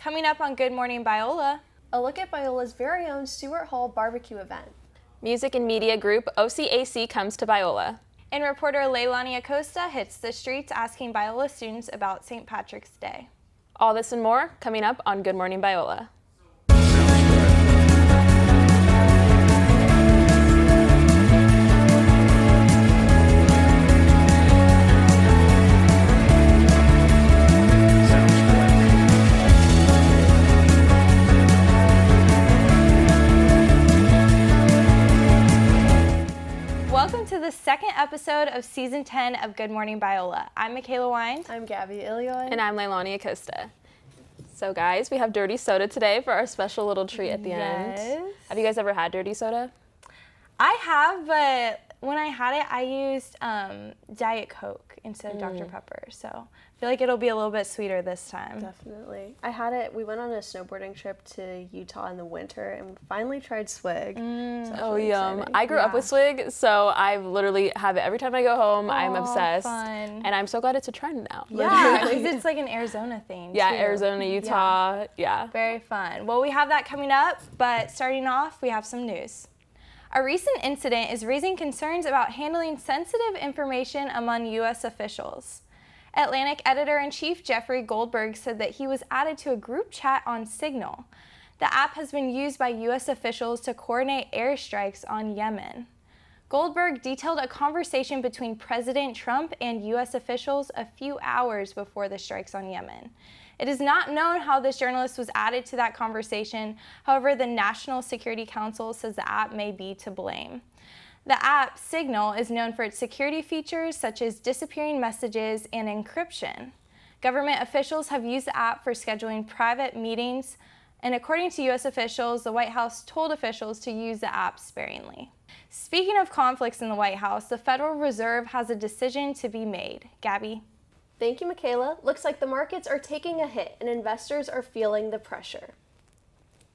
Coming up on Good Morning Biola. A look at Biola's very own Stewart Hall barbecue event. Music and media group OCAC comes to Biola. And reporter Leilani Acosta hits the streets asking Biola students about St. Patrick's Day. All this and more coming up on Good Morning Biola. Welcome to the second episode of Season 10 of Good Morning Biola. I'm Mckayla Wynd. I'm Gabrielle. And I'm Leilani Acosta. So guys, we have dirty soda today for our special little treat at the end. Have you guys ever had dirty soda? I have, but when I had it, I used Diet Coke instead of Dr. Pepper. So I feel like it'll be a little bit sweeter this time. Definitely. I had it, we went on a snowboarding trip to Utah in the winter and finally tried Swig. Oh, yum. Exciting. I grew up with Swig, so I literally have it every time I go home. I'm obsessed. Fun. And I'm so glad it's a trend now. Yeah, because it's like an Arizona thing, Yeah, too. Arizona, Utah, yeah. Very fun. Well, we have that coming up, but starting off, we have some news. A recent incident is raising concerns about handling sensitive information among U.S. officials. Atlantic editor-in-chief Jeffrey Goldberg said that he was added to a group chat on Signal. The app has been used by U.S. officials to coordinate airstrikes on Yemen. Goldberg detailed a conversation between President Trump and U.S. officials a few hours before the strikes on Yemen. It is not known how this journalist was added to that conversation. However, the National Security Council says the app may be to blame. The app, Signal, is known for its security features such as disappearing messages and encryption. Government officials have used the app for scheduling private meetings, and according to U.S. officials, the White House told officials to use the app sparingly. Speaking of conflicts in the White House, the Federal Reserve has a decision to be made. Gabby? Thank you, Mckayla. Looks like the markets are taking a hit and investors are feeling the pressure.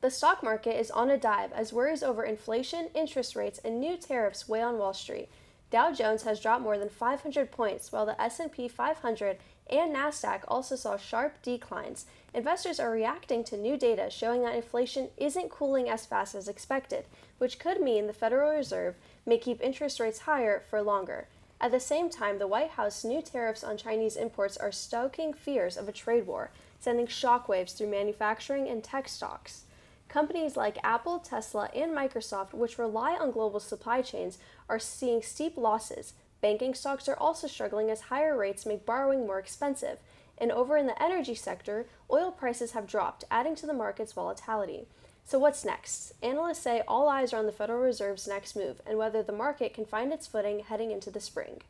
The stock market is on a dive as worries over inflation, interest rates, and new tariffs weigh on Wall Street. Dow Jones has dropped more than 500 points, while the S&P 500 and NASDAQ also saw sharp declines. Investors are reacting to new data showing that inflation isn't cooling as fast as expected, which could mean the Federal Reserve may keep interest rates higher for longer. At the same time, the White House's new tariffs on Chinese imports are stoking fears of a trade war, sending shockwaves through manufacturing and tech stocks. Companies like Apple, Tesla, and Microsoft, which rely on global supply chains, are seeing steep losses. Banking stocks are also struggling as higher rates make borrowing more expensive. And over in the energy sector, oil prices have dropped, adding to the market's volatility. So what's next? Analysts say all eyes are on the Federal Reserve's next move and whether the market can find its footing heading into the spring.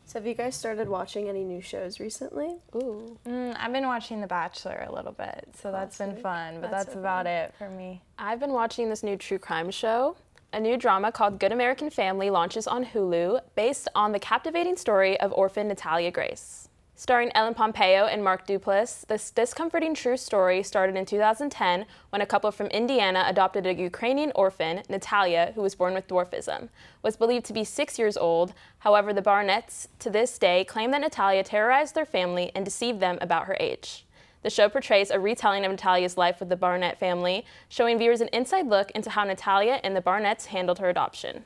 So have you guys started watching any new shows recently? Ooh. I've been watching The Bachelor a little bit, so that's been fun, but that's about it for me. I've been watching this new true crime show. A new drama called Good American Family launches on Hulu based on the captivating story of orphan Natalia Grace. Starring Ellen Pompeo and Mark Duplass, this discomforting true story started in 2010 when a couple from Indiana adopted a Ukrainian orphan, Natalia, who was born with dwarfism, was believed to be 6 years old. However, the Barnetts to this day claim that Natalia terrorized their family and deceived them about her age. The show portrays a retelling of Natalia's life with the Barnett family, showing viewers an inside look into how Natalia and the Barnetts handled her adoption.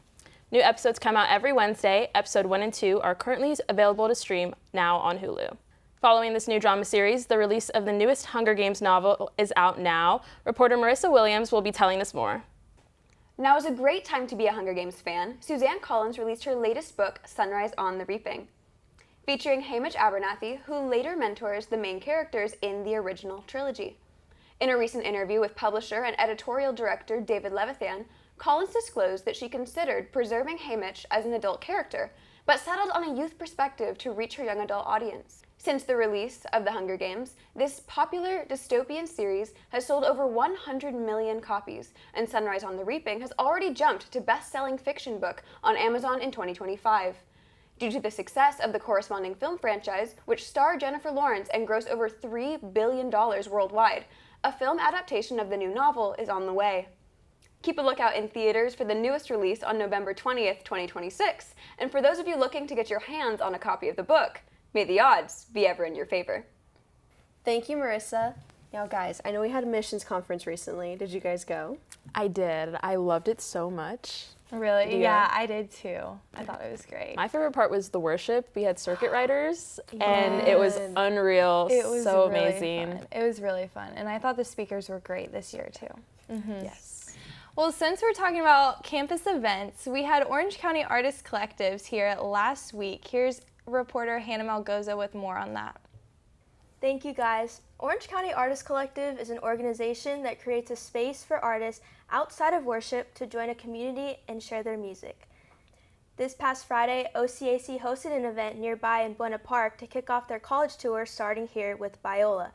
New episodes come out every Wednesday. Episode 1 and 2 are currently available to stream now on Hulu. Following this new drama series, the release of the newest Hunger Games novel is out now. Reporter Marissa Williams will be telling us more. Now is a great time to be a Hunger Games fan. Suzanne Collins released her latest book, Sunrise on the Reaping, featuring Hamish Abernathy, who later mentors the main characters in the original trilogy. In a recent interview with publisher and editorial director David Levithan, Collins disclosed that she considered preserving Hamish as an adult character, but settled on a youth perspective to reach her young adult audience. Since the release of The Hunger Games, this popular dystopian series has sold over 100 million copies, and Sunrise on the Reaping has already jumped to best-selling fiction book on Amazon in 2025. Due to the success of the corresponding film franchise, which starred Jennifer Lawrence and grossed over $3 billion worldwide, a film adaptation of the new novel is on the way. Keep a lookout in theaters for the newest release on November 20th, 2026, and for those of you looking to get your hands on a copy of the book, may the odds be ever in your favor. Thank you, Marissa. Now, guys, I know we had a missions conference recently. Did you guys go? I did. I loved it so much. Really? Yeah. Yeah, I did too. I thought it was great. My favorite part was the worship. We had circuit riders, and it was unreal. It was so really amazing. fun. It was really fun, and I thought the speakers were great this year too. Yes. Well, since we're talking about campus events, we had Orange County Artist Collectives here last week. Here's reporter Hannah Malgoza with more on that. Thank you, guys. Orange County Artist Collective is an organization that creates a space for artists outside of worship to join a community and share their music. This past Friday, OCAC hosted an event nearby in Buena Park to kick off their college tour starting here with Biola.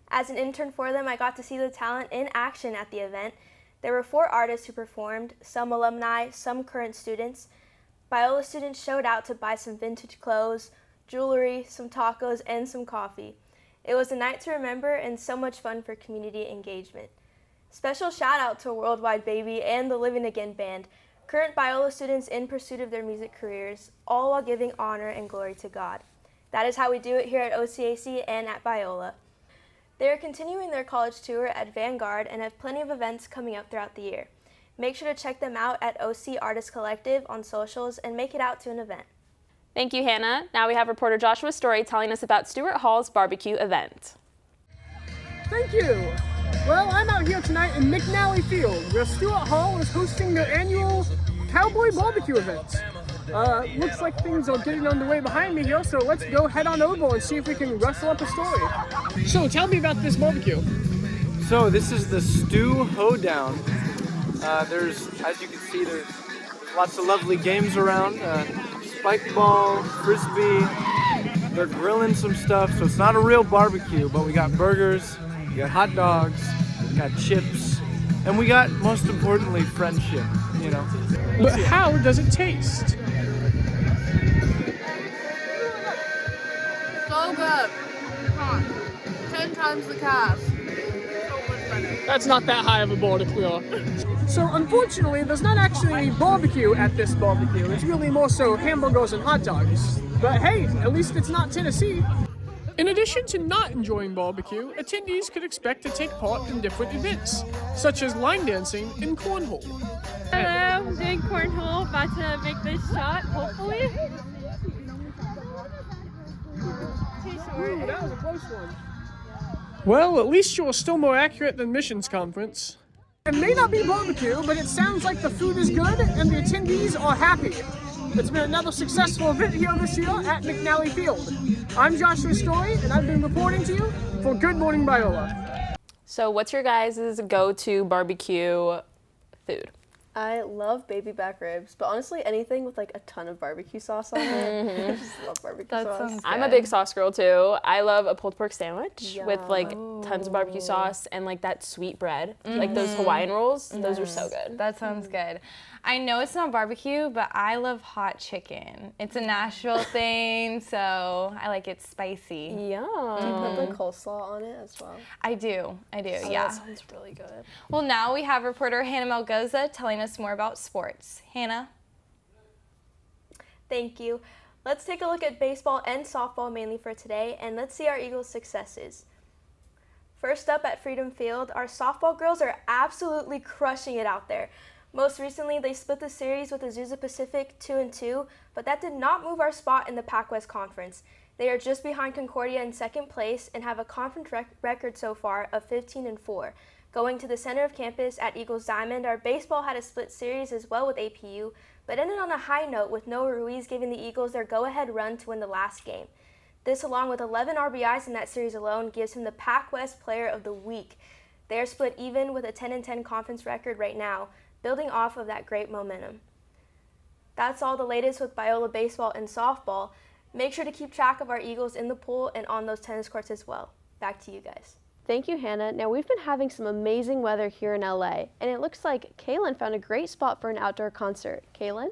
As an intern for them, I got to see the talent in action at the event. There were 4 artists who performed, some alumni, some current students. Biola students showed out to buy some vintage clothes, jewelry, some tacos, and some coffee. It was a night to remember and so much fun for community engagement. Special shout out to Worldwide Baby and the Living Again Band, current Biola students in pursuit of their music careers, all while giving honor and glory to God. That is how we do it here at OCAC and at Biola. They are continuing their college tour at Vanguard and have plenty of events coming up throughout the year. Make sure to check them out at OC Artist Collective on socials and make it out to an event. Thank you, Hannah. Now we have reporter Joshua Story telling us about Stuart Hall's barbecue event. Thank you. Well, I'm out here tonight in McNally Field, where Stuart Hall is hosting their annual Cowboy Barbecue event. Looks like things are getting underway behind me here, so let's go head on over and see if we can rustle up a story. So, tell me about this barbecue. So this is the Stew Hoedown. There's, as you can see, there's lots of lovely games around. Spike ball, frisbee. They're grilling some stuff, so it's not a real barbecue, but we got burgers, we got hot dogs, we got chips, and we got, most importantly, friendship, you know. But how does it taste? So good. Hot. 10 times the cost. That's not that high of a bar to clear. So unfortunately, there's not actually any barbecue at this barbecue. It's really more so hamburgers and hot dogs. But hey, at least it's not Tennessee. In addition to not enjoying barbecue, attendees could expect to take part in different events, such as line dancing and cornhole. Hello, I'm doing cornhole, about to make this shot, hopefully. Ooh, that was a close one. Well, at least you're still more accurate than missions conference. It may not be barbecue, but it sounds like the food is good and the attendees are happy. It's been another successful event here this year at McNally Field. I'm Joshua Story, and I've been reporting to you for Good Morning Biola. So what's your guys' go-to barbecue food? I love baby back ribs, but honestly, anything with like a ton of barbecue sauce on it. I just love barbecue sauce. I'm a big sauce girl too. I love a pulled pork sandwich with like tons of barbecue sauce and like that sweet bread. Like those Hawaiian rolls, those are so good. That sounds good. I know it's not barbecue, but I love hot chicken. It's a Nashville thing, so I like it spicy. Yum. Do you put like coleslaw on it as well? I do, yeah. That sounds really good. Well, now we have reporter Hannah Malgoza telling us more about sports. Hannah? Thank you. Let's take a look at baseball and softball mainly for today, and let's see our Eagles' successes. First up at Freedom Field, our softball girls are absolutely crushing it out there. Most recently, they split the series with Azusa Pacific 2-2, but that did not move our spot in the Pac-West Conference. They are just behind Concordia in second place and have a conference record so far of 15-4. Going to the center of campus at Eagles Diamond, our baseball had a split series as well with APU, but ended on a high note with Noah Ruiz giving the Eagles their go-ahead run to win the last game. This, along with 11 RBIs in that series alone, gives him the Pac-West Player of the Week. They are split even with a 10-10 conference record right now, building off of that great momentum. That's all the latest with Biola baseball and softball. Make sure to keep track of our Eagles in the pool and on those tennis courts as well. Back to you guys. Thank you, Hannah. Now, we've been having some amazing weather here in LA, and it looks like Kaylin found a great spot for an outdoor concert. Kaylin?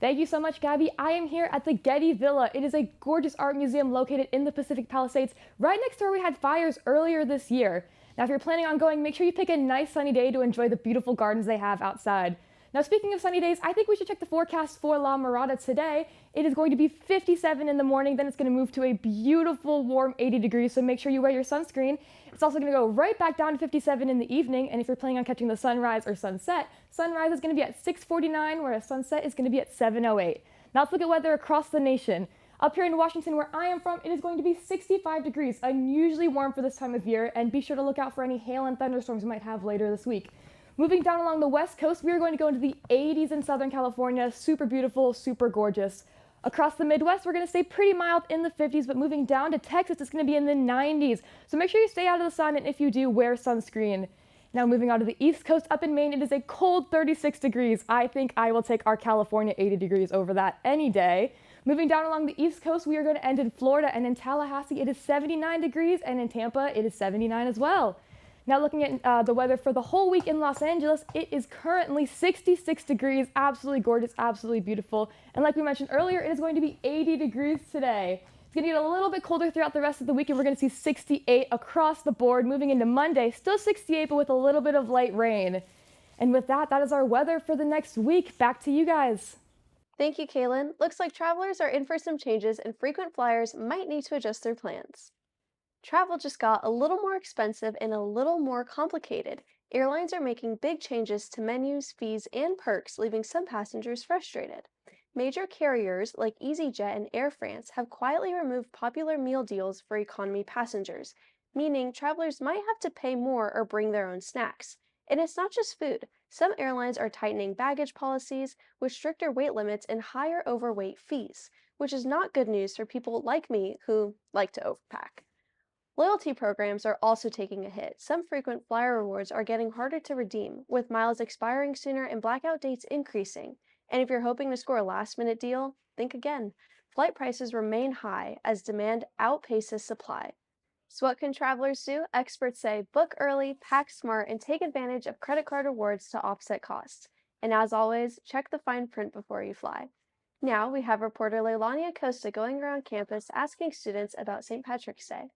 Thank you so much, Gabby. I am here at the Getty Villa. It is a gorgeous art museum located in the Pacific Palisades, right next to where we had fires earlier this year. Now, if you're planning on going, make sure you pick a nice sunny day to enjoy the beautiful gardens they have outside. Now, speaking of sunny days, I think we should check the forecast for La Mirada today. It is going to be 57 in the morning, then it's going to move to a beautiful warm 80 degrees, so make sure you wear your sunscreen. It's also going to go right back down to 57 in the evening, and if you're planning on catching the sunrise or sunset, sunrise is going to be at 6:49, whereas sunset is going to be at 7:08. Now let's look at weather across the nation. Up here in Washington, where I am from, it is going to be 65 degrees, unusually warm for this time of year, and be sure to look out for any hail and thunderstorms we might have later this week. Moving down along the west coast, we are going to go into the 80s in Southern California. Super beautiful, super gorgeous. Across the Midwest, we're going to stay pretty mild in the 50s, but moving down to Texas, it's going to be in the 90s. So make sure you stay out of the sun, and if you do, wear sunscreen. Now moving on to the East Coast, up in Maine, it is a cold 36 degrees. I think I will take our California 80 degrees over that any day. Moving down along the East Coast, we are going to end in Florida, and in Tallahassee, it is 79 degrees, and in Tampa, it is 79 as well. Now looking at the weather for the whole week in Los Angeles, it is currently 66 degrees, absolutely gorgeous, absolutely beautiful. And like we mentioned earlier, it is going to be 80 degrees today. It's going to get a little bit colder throughout the rest of the week, and we're going to see 68 across the board. Moving into Monday, still 68, but with a little bit of light rain. And with that, that is our weather for the next week. Back to you guys. Thank you, Kaylin. Looks like travelers are in for some changes and frequent flyers might need to adjust their plans. Travel just got a little more expensive and a little more complicated. Airlines are making big changes to menus, fees, and perks, leaving some passengers frustrated. Major carriers like EasyJet and Air France have quietly removed popular meal deals for economy passengers, meaning travelers might have to pay more or bring their own snacks. And it's not just food. Some airlines are tightening baggage policies with stricter weight limits and higher overweight fees, which is not good news for people like me who like to overpack. Loyalty programs are also taking a hit. Some frequent flyer rewards are getting harder to redeem, with miles expiring sooner and blackout dates increasing. And if you're hoping to score a last-minute deal, think again. Flight prices remain high as demand outpaces supply. So what can travelers do? Experts say book early, pack smart, and take advantage of credit card rewards to offset costs. And as always, check the fine print before you fly. Now we have reporter Leilani Acosta going around campus asking students about St. Patrick's Day.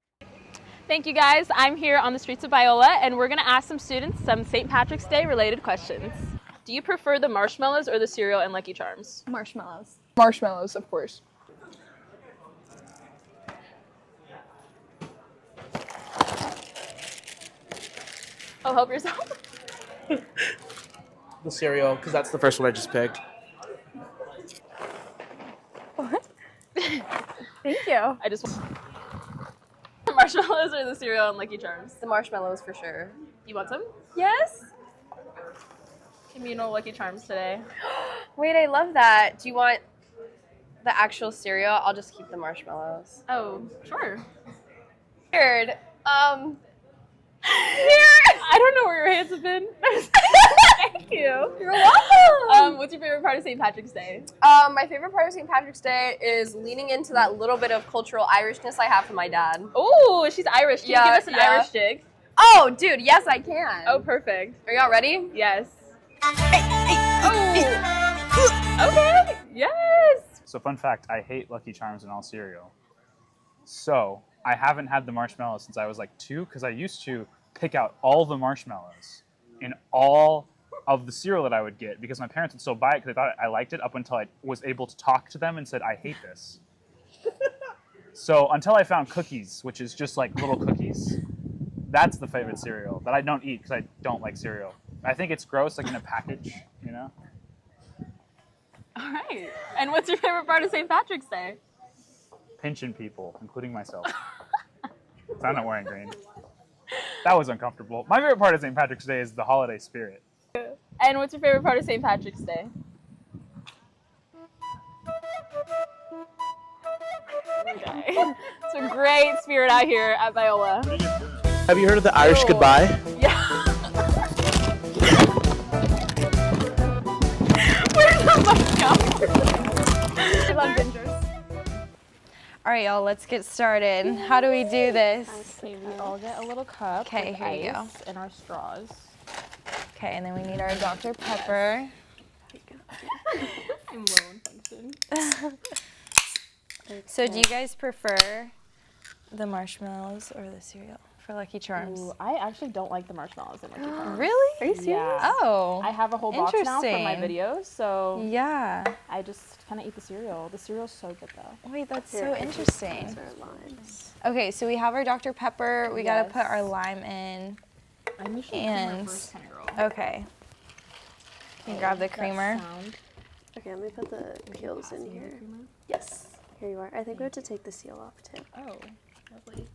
Thank you guys. I'm here on the streets of Biola, and we're going to ask some students some St. Patrick's Day related questions. Do you prefer the marshmallows or the cereal and Lucky Charms? Marshmallows. Marshmallows, of course. Oh, help yourself. The cereal, because that's the first one I just picked. What? Thank you. I just marshmallows or the cereal and Lucky Charms? The marshmallows for sure. You want some? Yes? Communal Lucky Charms today. Wait, I love that. Do you want the actual cereal? I'll just keep the marshmallows. Oh, sure. Weird. Here. I don't know where your hands have been. Thank you. You're welcome. What's your favorite part of St. Patrick's Day? My favorite part of St. Patrick's Day is leaning into that little bit of cultural Irishness I have from my dad. Oh, she's Irish. Can you give us an Irish jig? Oh, dude, yes, I can. Oh, perfect. Are y'all ready? Yes. Oh. Okay. Yes. So fun fact, I hate Lucky Charms and all cereal. So I haven't had the marshmallows since I was like 2, because I used to pick out all the marshmallows in all of the cereal that I would get, because my parents would still buy it because they thought I liked it, up until I was able to talk to them and said, I hate this. So until I found cookies, which is just like little cookies, that's the favorite cereal that I don't eat because I don't like cereal. I think it's gross, like in a package, you know? All right. And what's your favorite part of St. Patrick's Day? Pinching people, including myself. So I'm not wearing green. That was uncomfortable. My favorite part of St. Patrick's Day is the holiday spirit. And what's your favorite part of St. Patrick's Day? Okay. It's a great spirit out here at Biola. Have you heard of the Irish goodbye? Yeah. Where's the mic going? I love gingers. All right, y'all, let's get started. How do we do this? Okay, we all get a little cup. Okay, with here you go. ice and our straws. Okay, and then we need our Dr. Pepper. I'm low in function. So do you guys prefer the marshmallows or the cereal? for Lucky Charms. Ooh, I actually don't like the marshmallows in Lucky Charms. Really? Are you serious? Yeah. Oh. I have a whole box now for my Interesting. videos, so Yeah. I just kind of eat the cereal. The cereal's so good though. Wait, that's Here, so I can interesting. use our limes. Okay, so we have our Dr. Pepper. We gotta Yes. put our lime in. I'm usually And- first kind of girl. Okay. Can you grab the That creamer? sound. Okay, let me put the peels in here. Yes. Here you are. I think we have to take the seal off too. Oh, lovely.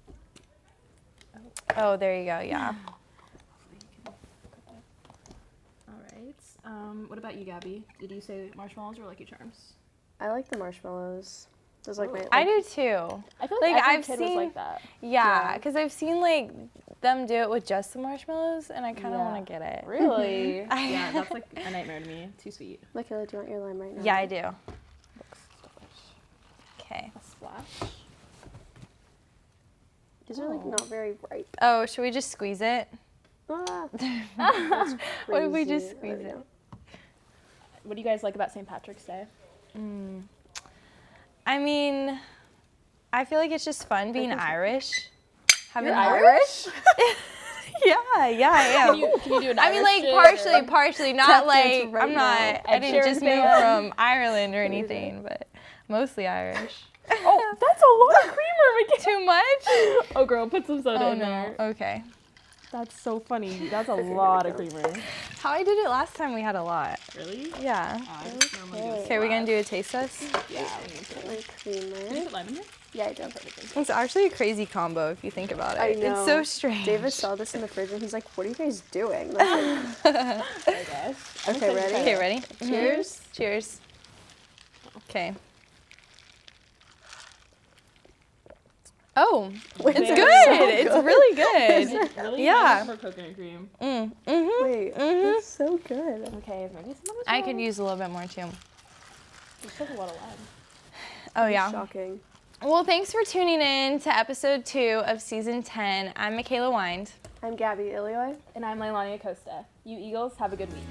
Oh, there you go. Yeah. All right. What about you, Gabby? Did you say marshmallows or Lucky Charms? I like the marshmallows. Those like my. I like- do too. I feel Like, like every I've kid seen- was like that. Yeah, because I've seen like them do it with just the marshmallows, and I kind of Yeah. want to get it. Really? Yeah, that's like a nightmare to me. Too sweet. Mckayla, do you want your lime right now? Yeah, I do. Okay. A splash. These are like not very ripe. Oh, should we just squeeze it? Ah, What if we crazy. just squeeze There we it? go. What do you guys like about St. Patrick's Day? I mean, I feel like it's just fun being Irish. You're Irish? Yeah, I am. Can you do an I mean, Irish like shit, or- partially, not Tap like dance right I'm now. not. I Ed didn't Sheeran just move fan. from Ireland or anything, but mostly Irish. Oh, that's a lot of creamer, Mckayla. Too much? Oh, girl, put some soda Oh in no. there. Okay. That's so funny. That's a lot of creamer. How I did it last time, we had a lot. Really? Yeah. I just normally do a Okay, we're gonna do a taste test. Yeah, we need to. Put my creamer. Can you put lime in here? Yeah, I do. It's actually a crazy combo if you think about it. I know. It's so strange. David saw this in the fridge and he's like, "What are you guys doing?" And I was I guess. like, okay, ready? Okay, ready? Cheers. Cheers. Okay. Oh, Wait, it's Very good. so It's really good. Really? Yeah. For coconut cream. Wait, that's so good. Okay, maybe some of I could use a little bit more too. This has a lot of lime. Oh yeah. Shocking. Well, thanks for tuning in to episode 2 of season 10. I'm Mckayla Wynd. I'm Gabby Ilioy. And I'm Leilani Acosta. You Eagles, have a good week.